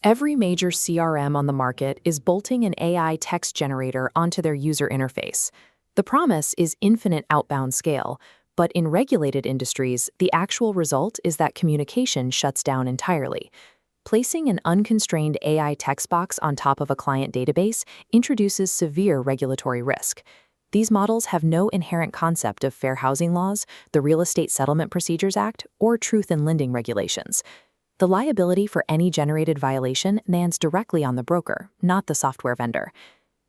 Every major CRM on the market is bolting an AI text generator onto their user interface. The promise is infinite outbound scale, but in regulated industries, the actual result is that communication shuts down entirely. Placing an unconstrained AI text box on top of a client database introduces severe regulatory risk. These models have no inherent concept of fair housing laws, the Real Estate Settlement Procedures Act, or truth in lending regulations. The liability for any generated violation lands directly on the broker, not the software vendor.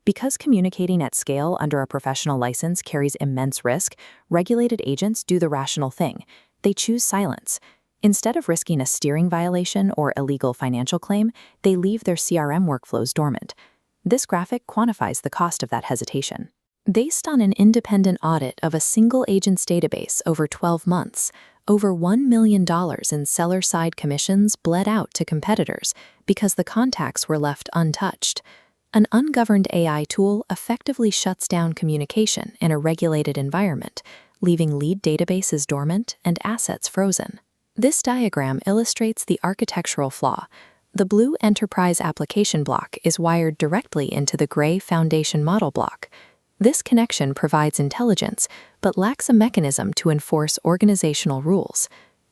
Because communicating at scale under a professional license carries immense risk, regulated agents do the rational thing. They choose silence. Instead of risking a steering violation or illegal financial claim, they leave their CRM workflows dormant. This graphic quantifies the cost of that hesitation. Based on an independent audit of a single agent's database over 12 months, over $1 million in seller-side commissions bled out to competitors because the contacts were left untouched. An ungoverned AI tool effectively shuts down communication in a regulated environment, leaving lead databases dormant and assets frozen. This diagram illustrates the architectural flaw. The blue enterprise application block is wired directly into the gray foundation model block. This connection provides intelligence, but lacks a mechanism to enforce organizational rules.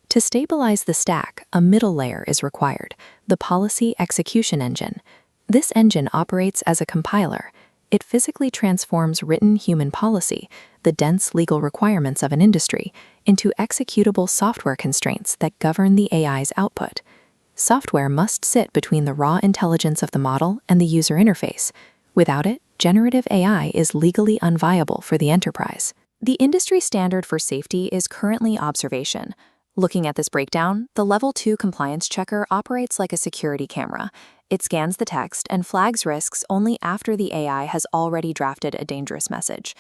To stabilize the stack, a middle layer is required, the policy execution engine. This engine operates as a compiler. It physically transforms written human policy, the dense legal requirements of an industry, into executable software constraints that govern the AI's output. Software must sit between the raw intelligence of the model and the user interface. Without it, generative AI is legally unviable for the enterprise. The industry standard for safety is currently observation. Looking at this breakdown, the Level 2 compliance checker operates like a security camera. It scans the text and flags risks only after the AI has already drafted a dangerous message.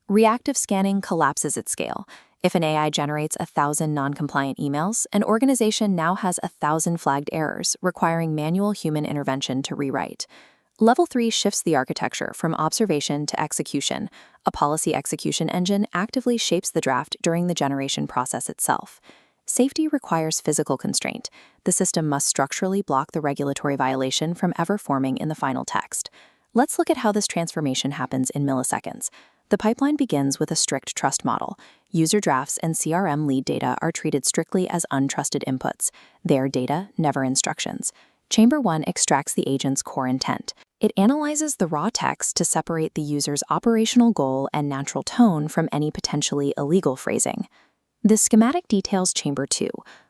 Reactive scanning collapses at scale. If an AI generates 1,000 non-compliant emails, an organization now has 1,000 flagged errors, requiring manual human intervention to rewrite. Level 3 shifts the architecture from observation to execution. A policy execution engine actively shapes the draft during the generation process itself. Safety requires physical constraint. The system must structurally block the regulatory violation from ever forming in the final text. Let's look at how this transformation happens in milliseconds. The pipeline begins with a strict trust model. User drafts and CRM lead data are treated strictly as untrusted inputs. They are data, never instructions. Chamber 1 extracts the agent's core intent. It analyzes the raw text to separate the user's operational goal and natural tone from any potentially illegal phrasing. The schematic details Chamber 2,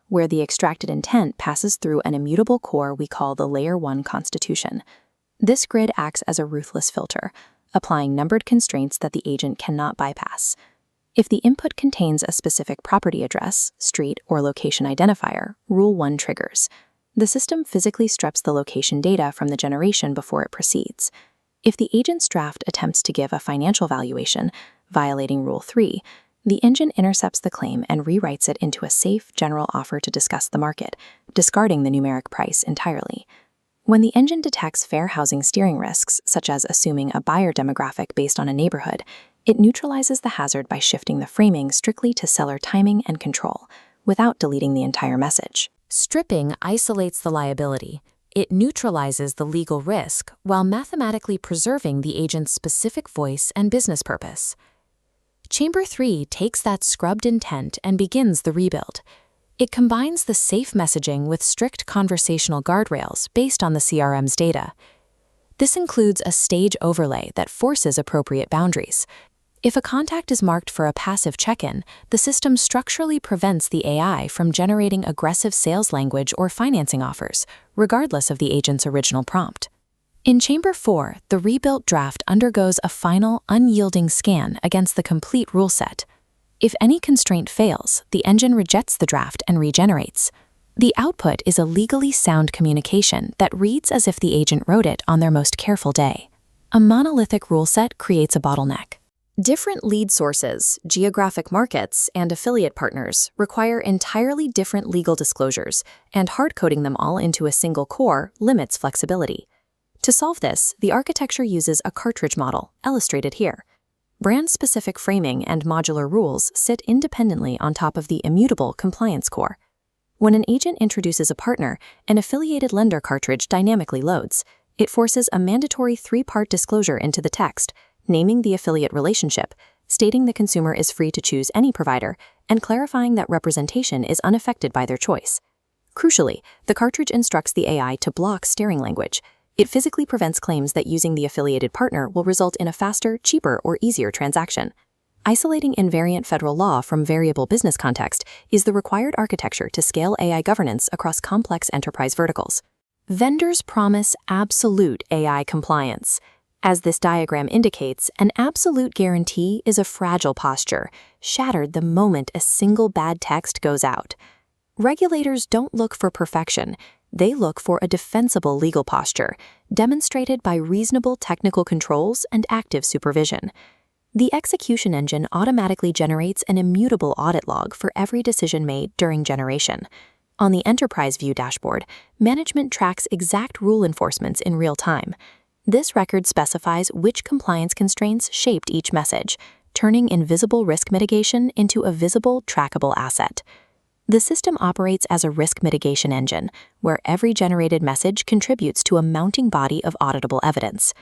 where the extracted intent passes through an immutable core we call the Layer 1 constitution. This grid acts as a ruthless filter, applying numbered constraints that the agent cannot bypass. If the input contains a specific property address, street, or location identifier, Rule 1 triggers. The system physically strips the location data from the generation before it proceeds. If the agent's draft attempts to give a financial valuation, violating Rule 3, the engine intercepts the claim and rewrites it into a safe general offer to discuss the market, discarding the numeric price entirely. When the engine detects fair housing steering risks, such as assuming a buyer demographic based on a neighborhood, it neutralizes the hazard by shifting the framing strictly to seller timing and control, without deleting the entire message. Stripping isolates the liability. It neutralizes the legal risk while mathematically preserving the agent's specific voice and business purpose. Chamber 3 takes that scrubbed intent and begins the rebuild. It combines the safe messaging with strict conversational guardrails based on the CRM's data. This includes a stage overlay that forces appropriate boundaries. If a contact is marked for a passive check-in, the system structurally prevents the AI from generating aggressive sales language or financing offers, regardless of the agent's original prompt. In Chamber 4, the rebuilt draft undergoes a final, unyielding scan against the complete rule set. If any constraint fails, the engine rejects the draft and regenerates. The output is a legally sound communication that reads as if the agent wrote it on their most careful day. A monolithic rule set creates a bottleneck. Different lead sources, geographic markets, and affiliate partners require entirely different legal disclosures, and hard-coding them all into a single core limits flexibility. To solve this, the architecture uses a cartridge model, illustrated here. Brand-specific framing and modular rules sit independently on top of the immutable compliance core. When an agent introduces a partner, an affiliated lender cartridge dynamically loads. It forces a mandatory 3-part disclosure into the text, naming the affiliate relationship, stating the consumer is free to choose any provider, and clarifying that representation is unaffected by their choice. Crucially, the cartridge instructs the AI to block steering language. It physically prevents claims that using the affiliated partner will result in a faster, cheaper, or easier transaction. Isolating invariant federal law from variable business context is the required architecture to scale AI governance across complex enterprise verticals. Vendors promise absolute AI compliance. As this diagram indicates, an absolute guarantee is a fragile posture, shattered the moment a single bad text goes out. Regulators don't look for perfection. They look for a defensible legal posture, demonstrated by reasonable technical controls and active supervision. The execution engine automatically generates an immutable audit log for every decision made during generation. On the Enterprise View dashboard, management tracks exact rule enforcements in real time. This record specifies which compliance constraints shaped each message, turning invisible risk mitigation into a visible, trackable asset. The system operates as a risk mitigation engine, where every generated message contributes to a mounting body of auditable evidence.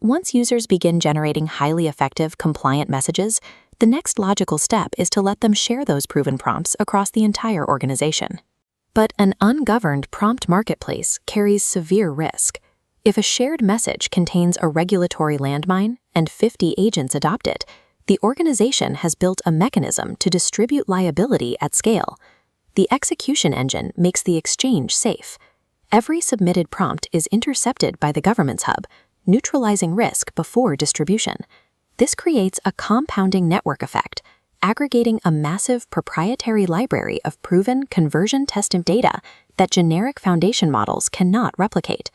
Once users begin generating highly effective, compliant messages, the next logical step is to let them share those proven prompts across the entire organization. But an ungoverned prompt marketplace carries severe risk. If a shared message contains a regulatory landmine and 50 agents adopt it, the organization has built a mechanism to distribute liability at scale. The execution engine makes the exchange safe. Every submitted prompt is intercepted by the government's hub, neutralizing risk before distribution. This creates a compounding network effect, aggregating a massive proprietary library of proven conversion-tested data that generic foundation models cannot replicate.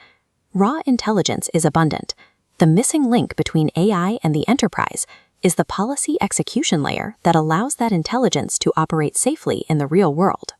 Raw intelligence is abundant. The missing link between AI and the enterprise is the policy execution layer that allows that intelligence to operate safely in the real world.